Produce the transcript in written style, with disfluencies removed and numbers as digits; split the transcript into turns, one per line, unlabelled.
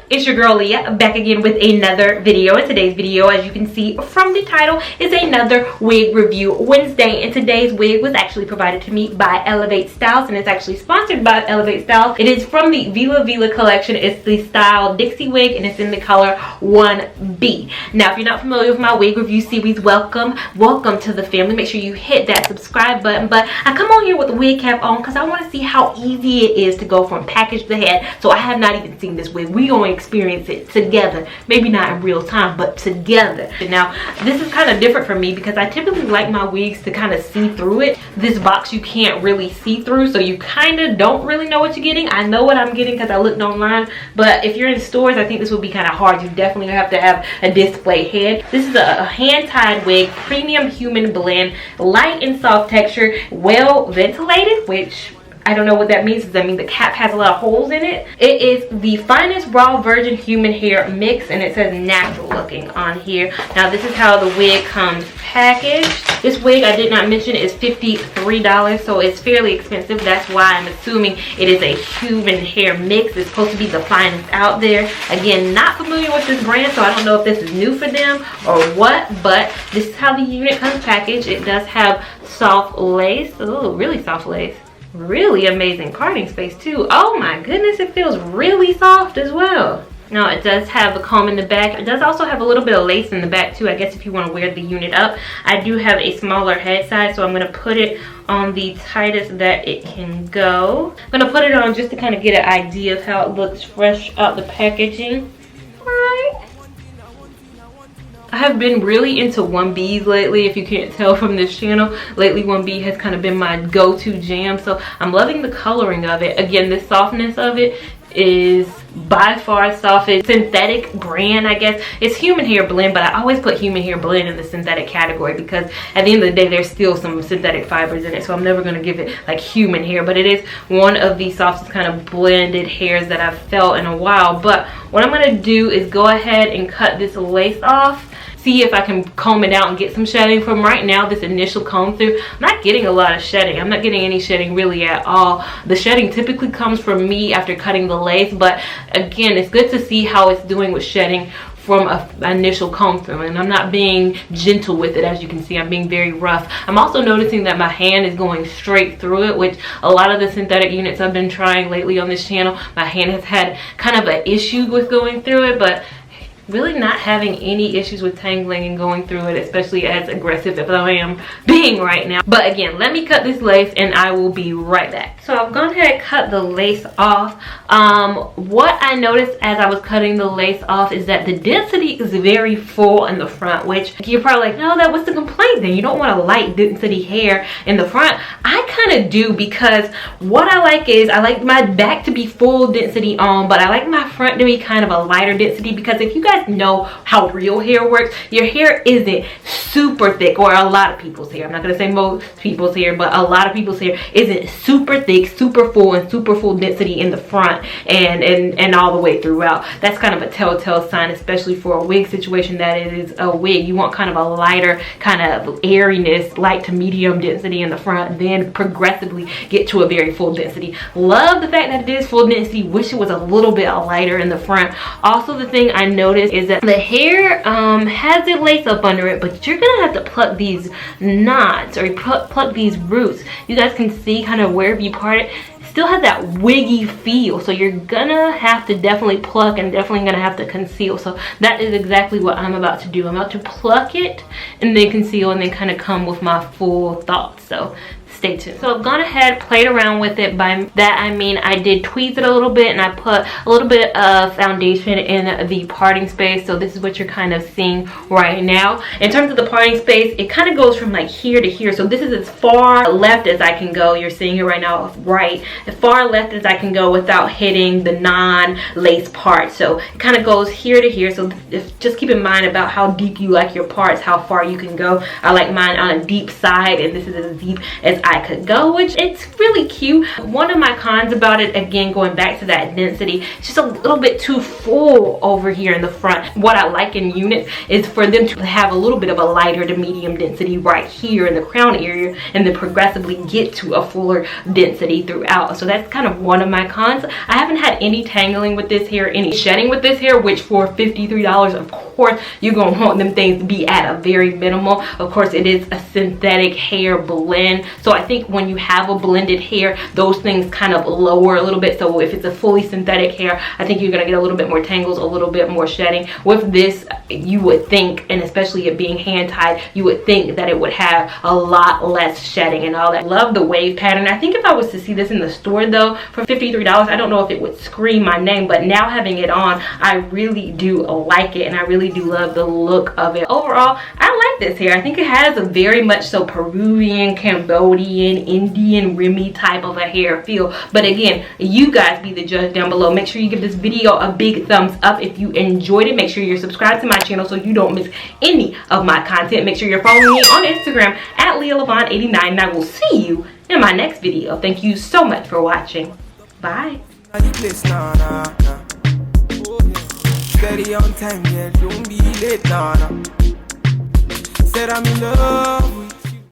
It's your girl Leah back again with another video. In today's video, as you can see from the title, is another wig review Wednesday, and today's wig was actually provided to me by Elevate Styles, and it's actually sponsored by Elevate Styles. It is from the Vella Vella collection. It's the style Dixie wig, and it's in the color 1B. Now, if you're not familiar with my wig review series, welcome to the family. Make sure you hit that subscribe button. But I come on here with the wig cap on because I want to see how easy it is to go from package to head. So I have not even seen this wig. We gonna experience it together, maybe not in real time, but together. Now this is kind of different for me because I typically like my wigs to kind of see through it. This box you can't really see through, so you kind of don't really know what you're getting. I know what I'm getting because I looked online, but if you're in stores, I think this would be kind of hard. You definitely have to have a display head. This is a hand-tied wig, premium human blend, light and soft texture, well ventilated, which I don't know what that means. Does that mean the cap has a lot of holes in it? It is the finest raw virgin human hair mix, and it says natural looking on here. Now this is how the wig comes packaged. This wig, I did not mention, is $53, so it's fairly expensive. That's why I'm assuming it is a human hair mix. It's supposed to be the finest out there. Again, not familiar with this brand, so I don't know if this is new for them or what, but this is how the unit comes packaged. It does have soft lace. Oh, really soft lace. Really amazing carding space too. Oh my goodness, it feels really soft as well. Now it does have a comb in the back. It does also have a little bit of lace in the back too, I guess, if you want to wear the unit up. I do have a smaller head size, so I'm going to put it on the tightest that it can go. I'm going to put it on just to kind of get an idea of how it looks fresh out the packaging. Alright. I have been really into 1Bs lately, if you can't tell from this channel. Lately 1B has kind of been my go-to jam, so I'm loving the coloring of it. Again, the softness of it is by far softest synthetic brand, I guess. It's human hair blend, but I always put human hair blend in the synthetic category because at the end of the day there's still some synthetic fibers in it, so I'm never going to give it like human hair, but it is one of the softest kind of blended hairs that I've felt in a while. But what I'm going to do is go ahead and cut this lace off, see if I can comb it out and get some shedding from right now. This initial comb through, I'm not getting a lot of shedding. I'm not getting any shedding really at all. The shedding typically comes from me after cutting the lace, but again, it's good to see how it's doing with shedding from an initial comb through, and I'm not being gentle with it. As you can see, I'm being very rough. I'm also noticing that my hand is going straight through it, which a lot of the synthetic units I've been trying lately on this channel, my hand has had kind of an issue with going through it, but really not having any issues with tangling and going through it, especially as aggressive as I am being right now. But again, let me cut this lace and I will be right back. So I've gone ahead and cut the lace off. What I noticed as I was cutting the lace off is that the density is very full in the front, which you're probably like, no, what's the complaint then? You don't want a light density hair in the front. I kind of do, because what I like is I like my back to be full density on, but I like my front to be kind of a lighter density, because if you guys know how real hair works, your hair isn't super thick, or a lot of people's hair, I'm not going to say most people's hair, but a lot of people's hair isn't super thick, super full, and super full density in the front and all the way throughout. That's kind of a telltale sign, especially for a wig situation, that it is a wig. You want kind of a lighter kind of airiness, light to medium density in the front, then progressively get to a very full density. Love the fact that it is full density. Wish it was a little bit lighter in the front. Also, the thing I noticed is that the hair has a lace up under it, but you're gonna have to pluck these knots or pluck these roots. You guys can see kind of wherever you part it, still has that wiggy feel, so you're gonna have to definitely pluck and definitely gonna have to conceal. So that is exactly what I'm about to do. I'm about to pluck it and then conceal, and then kind of come with my full thoughts. So stay tuned. So I've gone ahead, played around with it. By that I mean I did tweeze it a little bit, and I put a little bit of foundation in the parting space. So this is what you're kind of seeing right now. In terms of the parting space, it kind of goes from like here to here. So this is as far left as I can go. You're seeing it right now, right, as far left as I can go without hitting the non-lace part. So it kind of goes here to here. So just keep in mind about how deep you like your parts, how far you can go. I like mine on a deep side, and this is as deep as as I could go, which it's really cute. One of my cons about it, again, going back to that density, it's just a little bit too full over here in the front. What I like in units is for them to have a little bit of a lighter to medium density right here in the crown area, and then progressively get to a fuller density throughout. So that's kind of one of my cons. I haven't had any tangling with this hair, any shedding with this hair, which for $53, of course, you're gonna want them things to be at a very minimal. Of course, it is a synthetic hair blend, so I think when you have a blended hair, those things kind of lower a little bit. So if it's a fully synthetic hair, I think you're gonna get a little bit more tangles, a little bit more shedding. With this, you would think, and especially it being hand tied, you would think that it would have a lot less shedding and all that. Love the wave pattern. I think if I was to see this in the store though for $53, I don't know if it would scream my name, but now having it on, I really do like it, and I really do love the look of it. Overall, I like this hair. I think it has a very much so Peruvian, Cambodian, Indian, Remy type of a hair feel. But again, you guys be the judge down below. Make sure you give this video a big thumbs up if you enjoyed it. Make sure you're subscribed to my channel so you don't miss any of my content. Make sure you're following me on Instagram at LeahLevon89, and I will see you in my next video. Thank you so much for watching. Bye. Steady on time, yeah, don't be late, nah. Said I'm in love with